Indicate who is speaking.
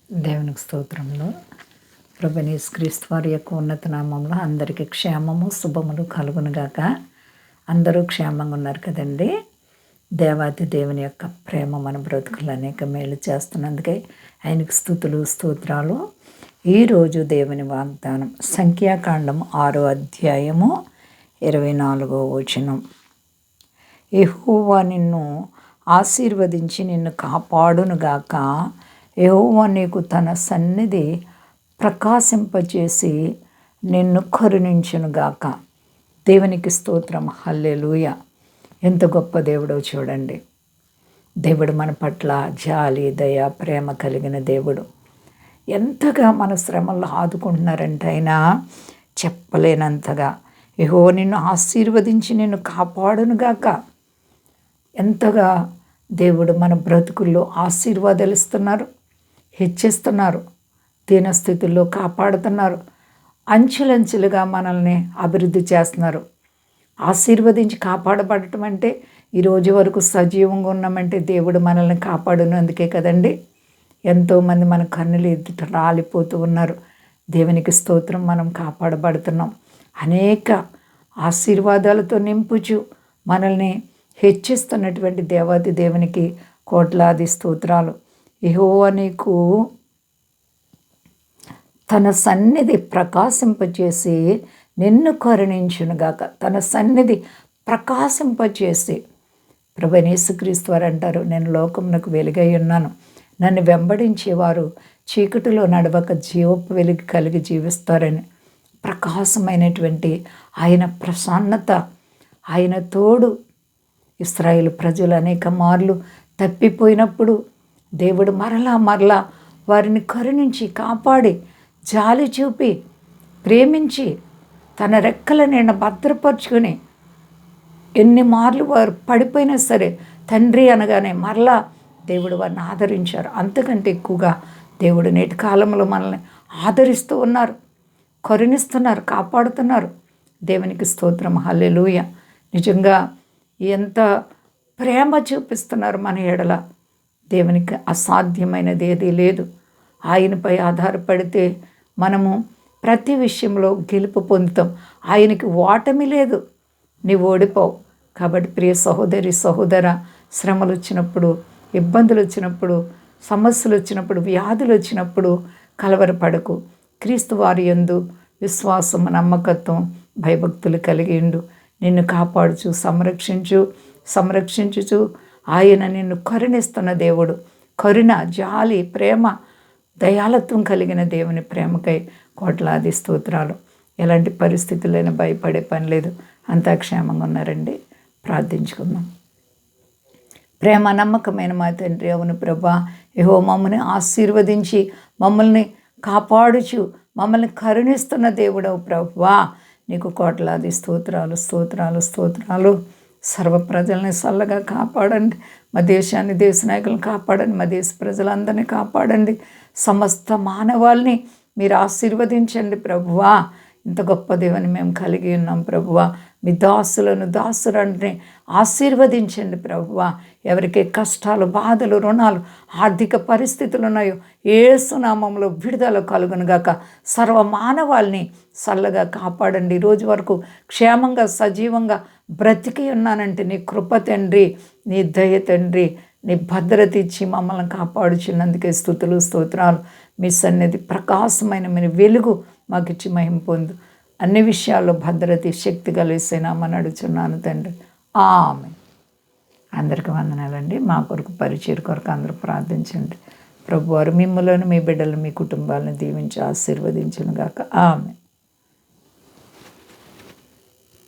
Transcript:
Speaker 1: దేవునికి స్తోత్రంలో ప్రభుని యేసుక్రీస్తు వారి యొక్క ఉన్నత నామంలో అందరికీ క్షేమము శుభములు కలుగునుగాక. అందరూ క్షేమంగా ఉన్నారు కదండి. దేవాతి దేవుని యొక్క ప్రేమ మన బ్రతుకులు అనేక మేలు చేస్తున్నందుకే ఆయనకు స్తుతులు స్తోత్రాలు. ఈరోజు దేవుని వాగ్దానం సంఖ్యాకాండం 6వ అధ్యాయము 24వ వచనం. యెహోవా నిన్ను ఆశీర్వదించి నిన్ను కాపాడునుగాక. యెహోవా నీకు తన సన్నిధి ప్రకాశింపచేసి నిన్ను కరుణించునుగాక. దేవునికి స్తోత్రం. హల్లెలూయా. ఎంత గొప్ప దేవుడో చూడండి. దేవుడు మన పట్ల జాలి దయ ప్రేమ కలిగిన దేవుడు. ఎంతగా మన శ్రమల్లో ఆదుకుంటున్నారంటే ఆయన చెప్పలేనంతగా. యెహోవా నిన్ను ఆశీర్వదించి నిన్ను కాపాడునుగాక. ఎంతగా దేవుడు మన బ్రతుకుల్లో ఆశీర్వాదాలు ఇస్తున్నారు, హెచ్చిస్తున్నారు, దీనస్థితుల్లో కాపాడుతున్నారు, అంచెలంచెలుగా మనల్ని అభివృద్ధి చేస్తున్నారు. ఆశీర్వదించి కాపాడబడటం అంటే ఈరోజు వరకు సజీవంగా ఉన్నామంటే దేవుడు మనల్ని కాపాడినందుకే కదండి. ఎంతోమంది మన కన్నులు ఎదుట రాలిపోతూ ఉన్నారు. దేవునికి స్తోత్రం, మనం కాపాడబడుతున్నాం. అనేక ఆశీర్వాదాలతో నింపుచు మనల్ని హెచ్చిస్తున్నటువంటి దేవాది దేవునికి కోట్లాది స్తోత్రాలు. యెహోవా నీకు తన సన్నిధి ప్రకాశింపచేసి నిన్ను కరుణించునుగాక. తన సన్నిధి ప్రకాశింపచేసి ప్రభువైన యేసుక్రీస్తు వారు అంటారు, నేను లోకమునకు వెలుగై ఉన్నాను, నన్ను వెంబడించేవారు చీకటిలో నడవక జీవపు వెలుగు కలిగి జీవిస్తారని. ప్రకాశమైనటువంటి ఆయన ప్రసన్నత, ఆయన తోడు. ఇశ్రాయేలు ప్రజలు అనేక మార్లు తప్పిపోయినప్పుడు దేవుడు మరలా వారిని కరుణించి కాపాడి జాలి చూపి ప్రేమించి తన రెక్కల నీడ భద్రపరుచుకొని ఎన్ని మార్లు వారు పడిపోయినా సరే తండ్రి అనగానే మరలా దేవుడు వారిని ఆదరించారు. అంతకంటే ఎక్కువగా దేవుడు నేటి కాలంలో మనల్ని ఆదరిస్తూ ఉన్నారు, కరుణిస్తున్నారు, కాపాడుతున్నారు. దేవునికి స్తోత్రం. హల్లెలూయా. నిజంగా ఎంత ప్రేమ చూపిస్తున్నారు మన ఎడల. దేవునికి అసాధ్యమైనది ఏదీ లేదు. ఆయనపై ఆధారపడితే మనము ప్రతి విషయంలో గెలుపు పొందుతాం. ఆయనకి ఓటమి లేదు, నీవు ఓడిపోవు. కాబట్టి ప్రియ సహోదరి సహోదర, శ్రమలు వచ్చినప్పుడు, ఇబ్బందులు వచ్చినప్పుడు, సమస్యలు వచ్చినప్పుడు, వ్యాధులు వచ్చినప్పుడు కలవరపడకు. క్రీస్తు వారి యందు విశ్వాసం నమ్మకత్వం భయభక్తులు కలిగిండు నిన్ను కాపాడుచు సంరక్షించుచు ఆయన నిన్ను కరుణిస్తున్న దేవుడు. కరుణ, జాలి, ప్రేమ, దయాలత్వం కలిగిన దేవుని ప్రేమకై కోట్లాది స్తోత్రాలు. ఎలాంటి పరిస్థితులైనా భయపడే పని లేదు. అంతా క్షేమంగా ఉన్నారండి. ప్రార్థించుకుందాం. ప్రేమ నమ్మకమైన మా తండ్రి, అవును ప్రభా, యెహోవా మమ్మల్ని ఆశీర్వదించి మమ్మల్ని కాపాడుచు మమ్మల్ని కరుణిస్తున్న దేవుడవు ప్రభువా, నీకు కోట్లాది స్తోత్రాలు. సర్వ ప్రజల్ని చల్లగా కాపాడండి. మా దేశాన్ని, దేశ నాయకులను కాపాడండి. మా దేశ ప్రజలందరినీ కాపాడండి. సమస్త మానవాల్ని మీరు ఆశీర్వదించండి ప్రభువా. ఇంత గొప్ప దేవుని మేము కలిగి ఉన్నాం ప్రభువా. మీ దాసులని ఆశీర్వదించండి ప్రభువా. ఎవరికి కష్టాలు, బాధలు, రుణాలు, ఆర్థిక పరిస్థితులు ఉన్నాయో యేసు నామములో విడుదల కలుగునుగాక. సర్వ మానవాల్ని చల్లగా కాపాడండి. ఈరోజు వరకు క్షేమంగా సజీవంగా బ్రతికి ఉన్నానంటే నీ కృప తండ్రి, నీ దయ తండ్రి, నీ భద్రత ఇచ్చి మమ్మల్ని కాపాడుచున్నందుకే స్తుతులు స్తోత్రాలు. మీ సన్నిధి ప్రకాశమైన మీ వెలుగు మాకు ఇచ్చి మహిమ పొందు. అన్ని విషయాల్లో భద్రత శక్తి కలిసేనామని అడుగుచున్నాను తండ్రి. ఆమెన్. అందరికీ వందనాలండి. మా కొరకు పరిచయం కొరకు అందరూ ప్రార్థించండి. ప్రభువారు మిమ్మల్ని, మీ బిడ్డలు, మీ కుటుంబాలను దీవించి ఆశీర్వదించునుగాక. ఆమెన్.